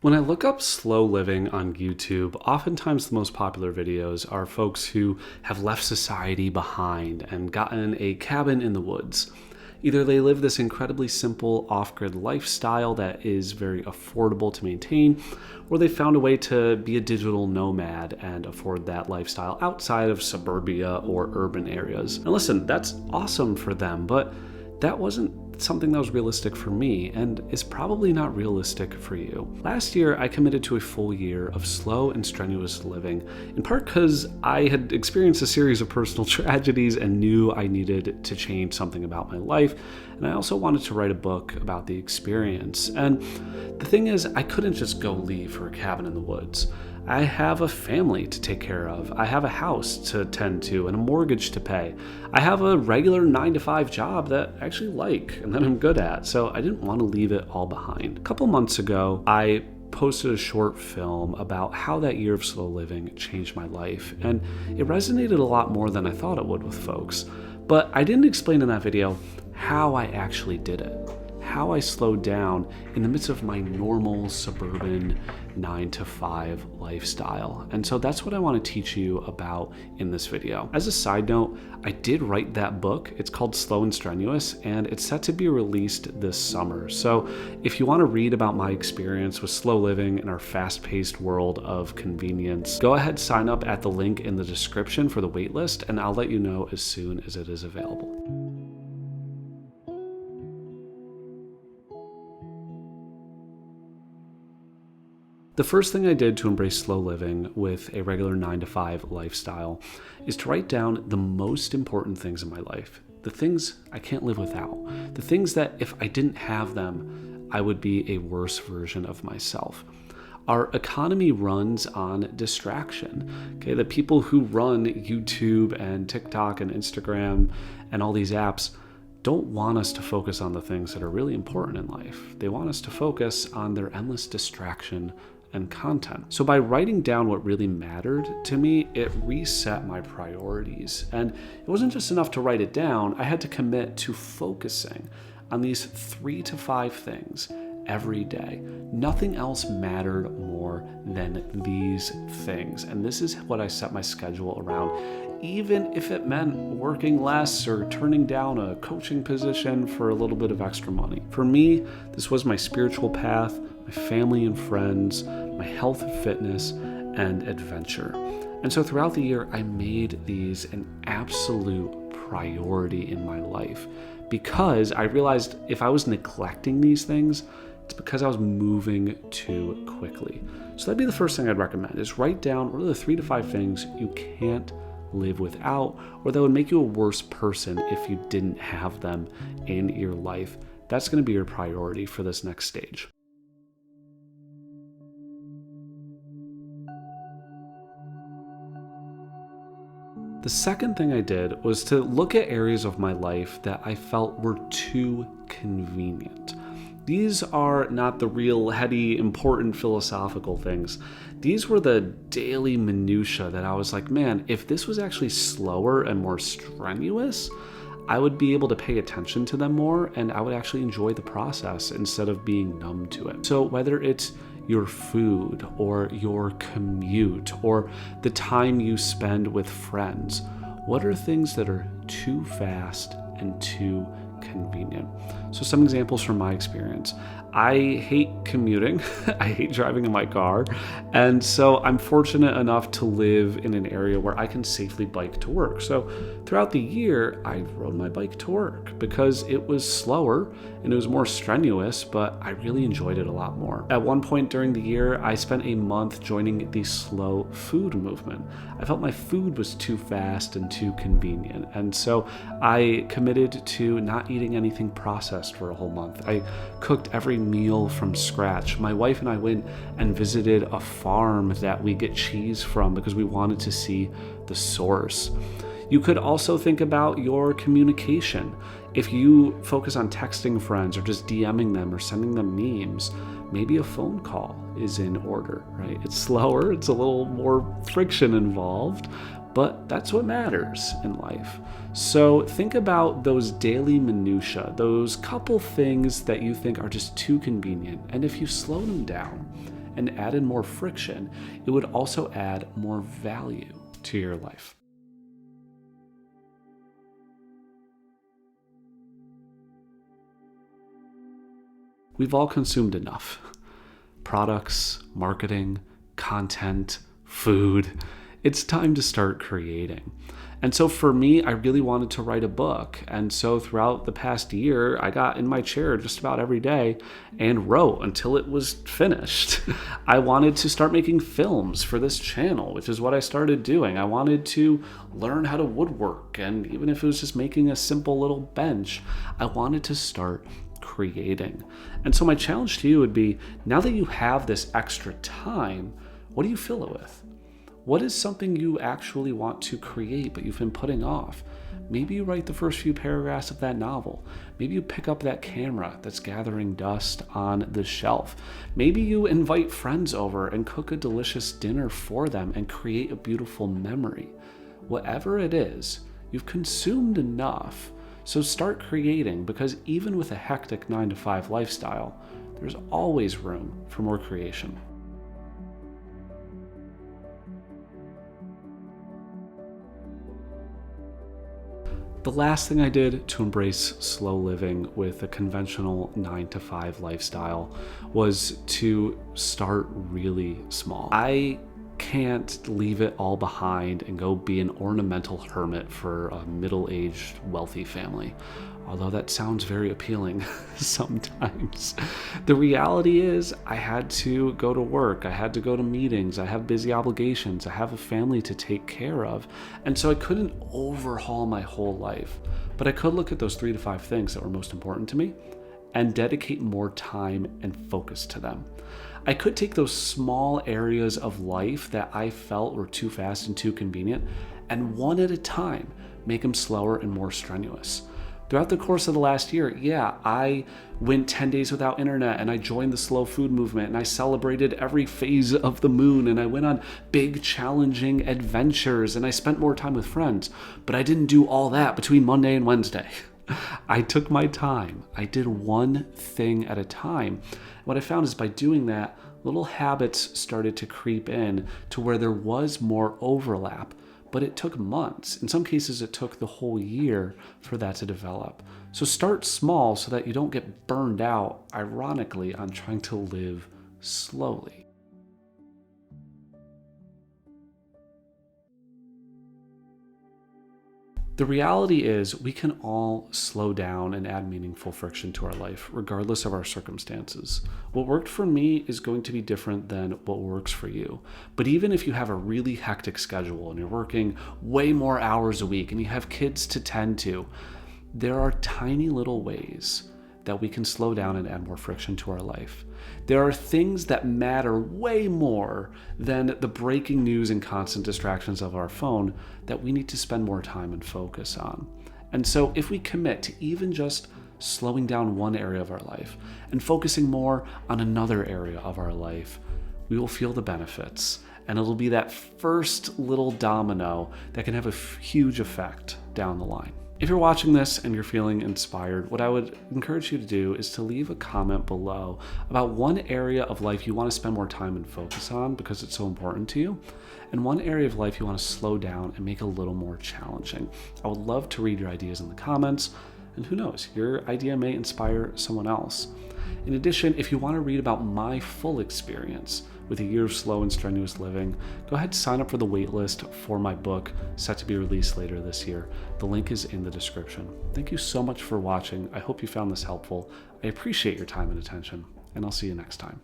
When I look up slow living on YouTube, oftentimes the most popular videos are folks who have left society behind and gotten a cabin in the woods. Either they live this incredibly simple off-grid lifestyle that is very affordable to maintain, or they found a way to be a digital nomad and afford that lifestyle outside of suburbia or urban areas. And listen, that's awesome for them, but that wasn't something that was realistic for me and is probably not realistic for you. Last year, I committed to a full year of slow and strenuous living, in part because I had experienced a series of personal tragedies and knew I needed to change something about my life, and I also wanted to write a book about the experience. And the thing is, I couldn't just go leave for a cabin in the woods. I have a family to take care of. I have a house to tend to and a mortgage to pay. I have a regular 9-to-5 job that I actually like and that I'm good at, so I didn't want to leave it all behind. A couple months ago, I posted a short film about how that year of slow living changed my life, and it resonated a lot more than I thought it would with folks. But I didn't explain in that video how I actually did it. How I slowed down in the midst of my normal suburban 9-to-5 lifestyle. And so that's what I want to teach you about in this video. As a side note, I did write that book. It's called Slow and Strenuous, and it's set to be released this summer. So if you want to read about my experience with slow living in our fast-paced world of convenience, go ahead, sign up at the link in the description for the waitlist, and I'll let you know as soon as it is available. The first thing I did to embrace slow living with a regular 9-to-5 lifestyle is to write down the most important things in my life, the things I can't live without, the things that if I didn't have them, I would be a worse version of myself. Our economy runs on distraction. Okay, the people who run YouTube and TikTok and Instagram and all these apps don't want us to focus on the things that are really important in life. They want us to focus on their endless distraction and content. So by writing down what really mattered to me, it reset my priorities. And it wasn't just enough to write it down, I had to commit to focusing on these 3 to 5 things every day. Nothing else mattered more than these things. And this is what I set my schedule around, even if it meant working less or turning down a coaching position for a little bit of extra money. For me, this was my spiritual path, my family and friends, my health and fitness, and adventure. And so throughout the year, I made these an absolute priority in my life because I realized if I was neglecting these things, it's because I was moving too quickly. So that'd be the first thing I'd recommend is write down what are the 3 to 5 things you can't live without, or that would make you a worse person if you didn't have them in your life. That's going to be your priority for this next stage. The second thing I did was to look at areas of my life that I felt were too convenient. These are not the real heady, important philosophical things. These were the daily minutia that I was like, man, if this was actually slower and more strenuous, I would be able to pay attention to them more and I would actually enjoy the process instead of being numb to it. So whether it's your food or your commute or the time you spend with friends, what are things that are too fast and too convenient? So some examples from my experience. I hate commuting. I hate driving in my car. And so I'm fortunate enough to live in an area where I can safely bike to work. So throughout the year, I rode my bike to work because it was slower and it was more strenuous, but I really enjoyed it a lot more. At one point during the year, I spent a month joining the slow food movement. I felt my food was too fast and too convenient. And so I committed to not eating anything processed for a whole month. I cooked every meal from scratch. My wife and I went and visited a farm that we get cheese from because we wanted to see the source. You could also think about your communication. If you focus on texting friends or just DMing them or sending them memes, maybe a phone call is in order, right? It's slower, it's a little more friction involved, but that's what matters in life. So think about those daily minutia, those couple things that you think are just too convenient. And if you slow them down and added more friction, it would also add more value to your life. We've all consumed enough. Products, marketing, content, food. It's time to start creating. And so for me, I really wanted to write a book. And so throughout the past year, I got in my chair just about every day and wrote until it was finished. I wanted to start making films for this channel, which is what I started doing. I wanted to learn how to woodwork. And even if it was just making a simple little bench, I wanted to start creating. And so my challenge to you would be, now that you have this extra time, what do you fill it with? What is something you actually want to create but you've been putting off? Maybe you write the first few paragraphs of that novel. Maybe you pick up that camera that's gathering dust on the shelf. Maybe you invite friends over and cook a delicious dinner for them and create a beautiful memory. Whatever it is, you've consumed enough. So start creating, because even with a hectic 9-to-5 lifestyle, there's always room for more creation. The last thing I did to embrace slow living with a conventional 9-to-5 lifestyle was to start really small. I can't leave it all behind and go be an ornamental hermit for a middle-aged wealthy family, although that sounds very appealing sometimes. The reality is I had to go to work, I had to go to meetings, I have busy obligations, I have a family to take care of, and so I couldn't overhaul my whole life. But I could look at those 3 to 5 things that were most important to me and dedicate more time and focus to them. I could take those small areas of life that I felt were too fast and too convenient, and one at a time make them slower and more strenuous. Throughout the course of the last year, I went 10 days without internet, and I joined the slow food movement, and I celebrated every phase of the moon, and I went on big challenging adventures, and I spent more time with friends. But I didn't do all that between Monday and Wednesday. I took my time. I did one thing at a time. What I found is by doing that, little habits started to creep in to where there was more overlap, but it took months. In some cases, it took the whole year for that to develop. So start small so that you don't get burned out, ironically, on trying to live slowly. The reality is we can all slow down and add meaningful friction to our life, regardless of our circumstances. What worked for me is going to be different than what works for you. But even if you have a really hectic schedule and you're working way more hours a week and you have kids to tend to, there are tiny little ways that we can slow down and add more friction to our life. There are things that matter way more than the breaking news and constant distractions of our phone that we need to spend more time and focus on. And so if we commit to even just slowing down one area of our life and focusing more on another area of our life, we will feel the benefits. And it'll be that first little domino that can have a huge effect down the line. If you're watching this and you're feeling inspired, what I would encourage you to do is to leave a comment below about one area of life you want to spend more time and focus on because it's so important to you, and one area of life you want to slow down and make a little more challenging. I would love to read your ideas in the comments, and who knows, your idea may inspire someone else. In addition, if you want to read about my full experience with a year of slow and strenuous living, go ahead and sign up for the waitlist for my book, set to be released later this year. The link is in the description. Thank you so much for watching. I hope you found this helpful. I appreciate your time and attention, and I'll see you next time.